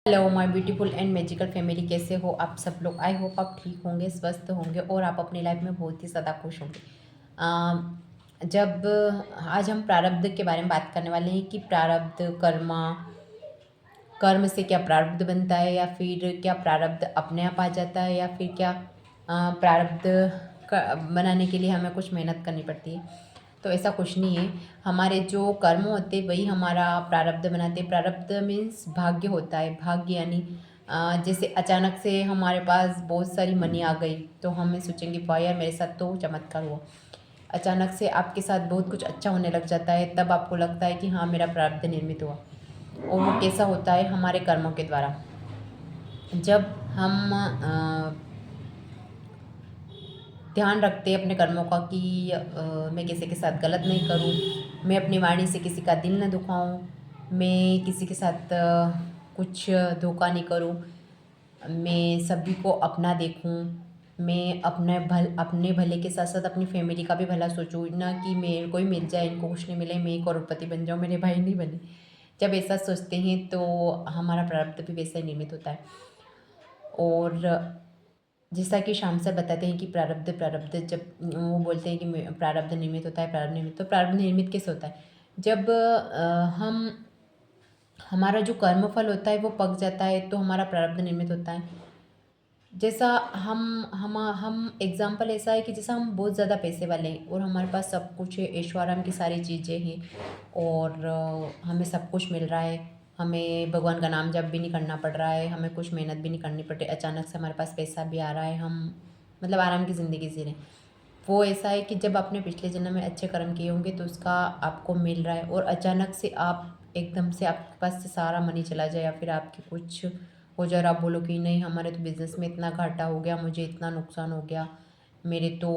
Hello my beautiful and magical family, कैसे हो आप सब लोग। आई होप आप ठीक होंगे, स्वस्थ होंगे और आप अपनी लाइफ में बहुत ही ज़्यादा खुश होंगे। जब आज हम प्रारब्ध के बारे में बात करने वाले हैं कि प्रारब्ध कर्म से क्या प्रारब्ध बनता है, या फिर क्या प्रारब्ध अपने आप आ जाता है, या फिर क्या प्रारब्ध बनाने के लिए हमें कुछ मेहनत करनी पड़ती है। तो ऐसा कुछ नहीं है। हमारे जो कर्म होते वही हमारा प्रारब्ध बनाते। प्रारब्ध मीन्स भाग्य होता है। भाग्य यानी जैसे अचानक से हमारे पास बहुत सारी मनी आ गई तो हमें सोचेंगे वाह यार मेरे साथ तो चमत्कार हुआ। अचानक से आपके साथ बहुत कुछ अच्छा होने लग जाता है, तब आपको लगता है कि हाँ मेरा प्रारब्ध निर्मित हुआ। और वो कैसा होता है? हमारे कर्मों के द्वारा। जब हम ध्यान रखते हैं अपने कर्मों का कि मैं किसी के साथ गलत नहीं करूं, मैं अपनी वाणी से किसी का दिल न दुखाऊं, मैं किसी के साथ कुछ धोखा नहीं करूं, मैं सभी को अपना देखूं, मैं अपने भले के साथ साथ अपनी फैमिली का भी भला सोचूं, ना कि मेरे को ही मिल जाए, इनको कुछ नहीं मिले, मैं ही करोड़पति बन जाऊँ, मेरे भाई नहीं बने। जब ऐसा सोचते हैं तो हमारा प्रारब्ध भी वैसा ही निर्मित होता है। और जैसा कि शाम सर बताते हैं कि प्रारब्ध प्रारब्ध जब वो बोलते हैं कि प्रारब्ध निर्मित होता है, प्रारब्ध निर्मित, तो प्रारब्ध निर्मित कैसे होता है? जब हम हमारा जो कर्मफल होता है वो पक जाता है तो हमारा प्रारब्ध निर्मित होता है। जैसा हम एग्जाम्पल ऐसा है कि जैसा हम बहुत ज़्यादा पैसे वाले हैं और हमारे पास सब कुछ है, ऐशो आराम की सारी चीज़ें हैं, और हमें सब कुछ मिल रहा है, हमें भगवान का नाम जप भी नहीं करना पड़ रहा है, हमें कुछ मेहनत भी नहीं करनी पड़ रही, अचानक से हमारे पास पैसा भी आ रहा है, हम मतलब आराम की ज़िंदगी जी रहे हैं। वो ऐसा है कि जब आपने पिछले जन्म में अच्छे कर्म किए होंगे तो उसका आपको मिल रहा है, और अचानक से आप एकदम से आपके पास से सारा मनी चला जाए, या फिर आपके कुछ हो जाए और आप बोलो कि नहीं हमारे तो बिज़नेस में इतना घाटा हो गया, मुझे इतना नुकसान हो गया, मेरे तो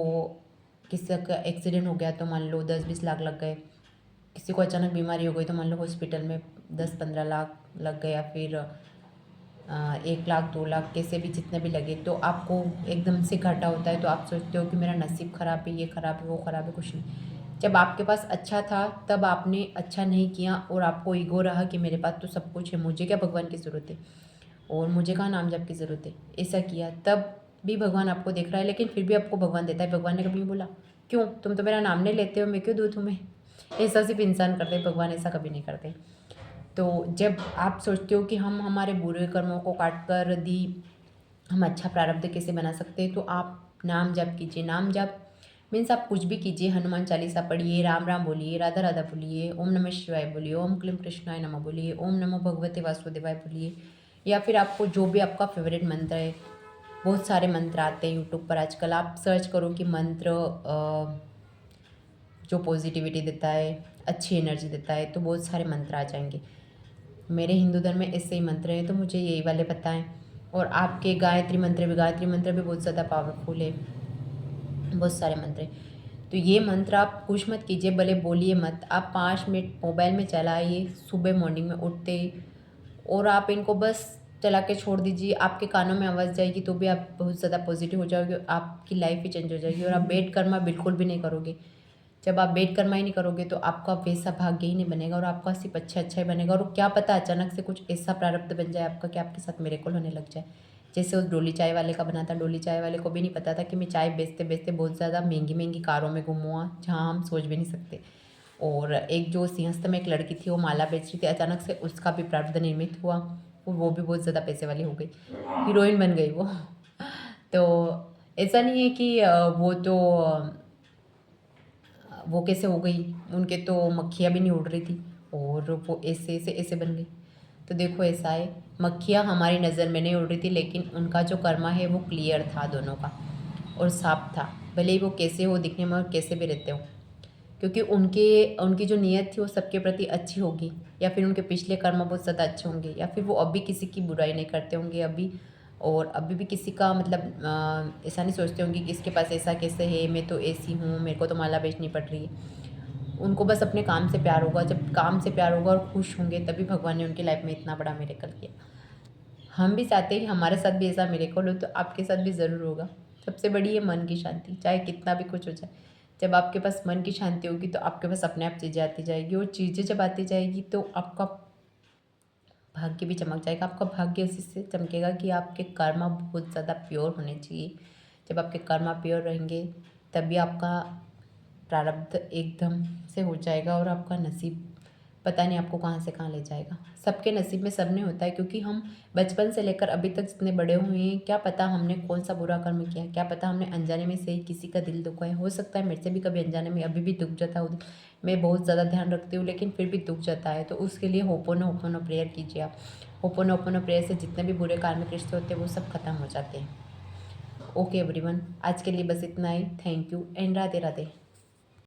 किसी का एक्सीडेंट हो गया तो मान लो 10-20 लाख लग गए, किसी को अचानक बीमारी हो गई तो मान लो हॉस्पिटल में 10-15 लाख लग गया, फिर 1 लाख 2 लाख कैसे भी जितने भी लगे, तो आपको एकदम से घाटा होता है तो आप सोचते हो कि मेरा नसीब ख़राब है, ये ख़राब है, वो ख़राब है। कुछ नहीं, जब आपके पास अच्छा था तब आपने अच्छा नहीं किया और आपको ईगो रहा कि मेरे पास तो सब कुछ है, मुझे क्या भगवान की ज़रूरत है और मुझे कहाँ नाम जप की ज़रूरत है। ऐसा किया तब भी भगवान आपको देख रहा है, लेकिन फिर भी आपको भगवान देता है। भगवान ने कभी बोला क्यों तुम तो मेरा नाम नहीं लेते हो, मैं क्यों दूँ तुम्हें। ऐसा सिर्फ इंसान करते हैं, भगवान ऐसा कभी नहीं करते। तो जब आप सोचते हो कि हम हमारे बुरे कर्मों को काट कर दी हम अच्छा प्रारब्ध कैसे बना सकते हैं, तो आप नाम जप कीजिए। नाम जप मीन्स आप कुछ भी कीजिए, हनुमान चालीसा पढ़िए, राम राम बोलिए, राधा राधा बोलिए, ओम नमः शिवाय बोलिए, ओम क्लीम कृष्णाय नमः बोलिए, ओम नमो भगवते वासुदेवाय बोलिए, या फिर आपको जो भी आपका फेवरेट मंत्र है। बहुत सारे मंत्र आते हैं यूट्यूब पर आजकल, आप सर्च करो कि मंत्र जो पॉजिटिविटी देता है, अच्छी एनर्जी देता है, तो बहुत सारे मंत्र आ जाएंगे। मेरे हिंदू धर्म में ऐसे ही मंत्र हैं तो मुझे यही वाले पता है। और आपके गायत्री मंत्र भी बहुत ज़्यादा पावरफुल है, बहुत सारे मंत्र हैं। तो ये मंत्र आप कुछ मत कीजिए, भले बोलिए मत, आप 5 मिनट मोबाइल में चलाइए सुबह मॉर्निंग में उठते ही, और आप इनको बस चला के छोड़ दीजिए। आपके कानों में आवाज़ जाएगी तो भी आप बहुत ज़्यादा पॉजिटिव हो जाओगे, आपकी लाइफ ही चेंज हो जाएगी, और आप बेड कर्मा बिल्कुल भी नहीं करोगे। जब आप बेड कर्मा ही नहीं करोगे तो आपका वैसा भाग्य ही नहीं बनेगा, और आपका सिर्फ अच्छा ही बनेगा। और क्या पता अचानक से कुछ ऐसा प्रारब्ध बन जाए आपका कि आपके साथ मिरेकल होने लग जाए। जैसे उस डोली चाय वाले का बना था। डोली चाय वाले को भी नहीं पता था कि मैं चाय बेचते बेचते बहुत ज़्यादा महंगी महंगी कारों में घूमूँगा जहाँ हम सोच भी नहीं सकते। और एक जो सिंहस्थ में एक लड़की थी वो माला बेच रही थी, अचानक से उसका भी प्रारब्ध निर्मित हुआ और वो भी बहुत ज़्यादा पैसे वाली हो गई, हीरोइन बन गई वो। तो ऐसा नहीं है कि वो कैसे हो गई, उनके तो मक्खियाँ भी नहीं उड़ रही थी और वो ऐसे ऐसे ऐसे बन गई। तो देखो ऐसा है, मक्खियाँ हमारी नज़र में नहीं उड़ रही थी, लेकिन उनका जो कर्मा है वो क्लियर था दोनों का, और साफ था। भले ही वो कैसे हो दिखने में और कैसे भी रहते हो, क्योंकि उनके उनकी जो नीयत थी वो सबके प्रति अच्छी होगी, या फिर उनके पिछले कर्म बहुत ज़्यादा अच्छे होंगे, या फिर वो अभी किसी की बुराई नहीं करते होंगे अभी, और अभी भी किसी का मतलब ऐसा नहीं सोचते होंगे कि इसके पास ऐसा कैसे है, मैं तो ऐसी हूँ, मेरे को तो माला बेचनी पड़ रही है। उनको बस अपने काम से प्यार होगा, जब काम से प्यार होगा और खुश होंगे तभी भगवान ने उनकी लाइफ में इतना बड़ा मिरेकल किया। हम भी चाहते हैं कि हमारे साथ भी ऐसा मिरेकल हो, तो आपके साथ भी ज़रूर होगा। सबसे बड़ी है मन की शांति, चाहे कितना भी कुछ हो जाए। जब आपके पास मन की शांति होगी तो आपके पास अपने आप चीज़ें आती जाएगी, और चीज़ें जब आती जाएगी तो आपका भाग्य भी चमक जाएगा। आपका भाग्य उसी से चमकेगा कि आपके कर्म बहुत ज़्यादा प्योर होने चाहिए। जब आपके कर्म प्योर रहेंगे तभी आपका प्रारब्ध एकदम से हो जाएगा और आपका नसीब पता नहीं आपको कहाँ से कहाँ ले जाएगा। सबके नसीब में सब नहीं होता है, क्योंकि हम बचपन से लेकर अभी तक जितने बड़े हुए हैं, क्या पता हमने कौन सा बुरा कर्म किया है, क्या पता हमने अनजाने में से ही किसी का दिल दुखाया। हो सकता है मेरे से भी कभी अनजाने में अभी भी दुख जाता हो, मैं बहुत ज़्यादा ध्यान रखती हूँ लेकिन फिर भी दुख जाता है। तो उसके लिए होपोनो प्रेयर कीजिए आप। होपोनो प्रेयर से जितने भी बुरे कार्मिक रिश्ते होते हैं वो सब खत्म हो जाते हैं। ओके एवरीवन, आज के लिए बस इतना ही। Thank you and Radhe Radhe.